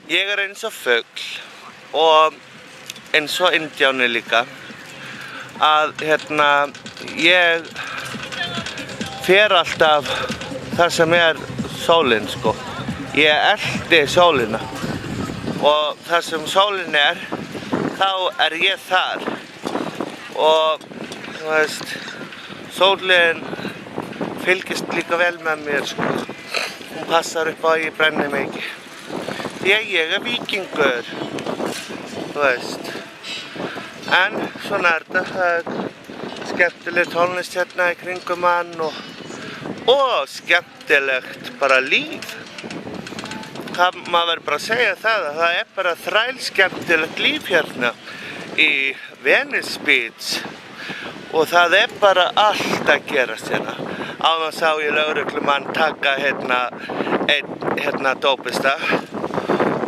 Ég eins og fugl og eins og indjáni líka að ég fer alltaf þar sem sólin sko. Ég elti sólina og þar sem sólin þá ég þar og þú veist, sólin fylgist líka vel með mér sko. Hún passar upp á að ég brenni mig ekki. Því að ég víkingur, þú veist. En svona þetta, það skemmtileg tónlist hérna í kringum hann og skemmtilegt bara líf. Maður verður bara að segja það að það bara þrælskemmtilegt líf hérna í Venice Beach og það bara allt að gerast hérna. Áðan sá ég lögreglumann taka einn dópista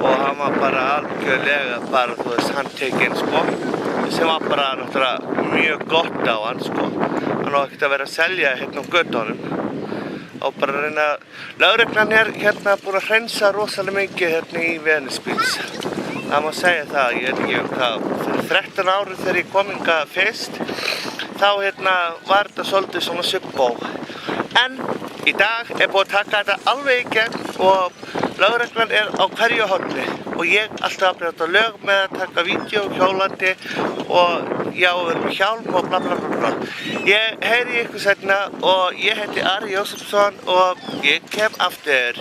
og hann var bara algjörlega þú veist, handtekinn sko, sem var bara náttúrulega mjög gott á hann sko. Hann var ekkert að vera að selja á götunum og bara reyna, lögreglan búin að hreinsa rosalega mikið í Venice Beach. Það má segja það, ég veit ekki hvað, fyrir 13 árum þegar ég kom hingað fyrst, þá var þetta svolítið svona subbó. En í dag búið að taka þetta alveg í gegn og lögreglan á hverju horni og ég alltaf að brjóta lög með að taka vídeó hjólandi og já, við erum með hjálm og bla bla bla bla. Ég heyri ykkur seinna og ég heiti Ari Jósefsson og ég kem aftur.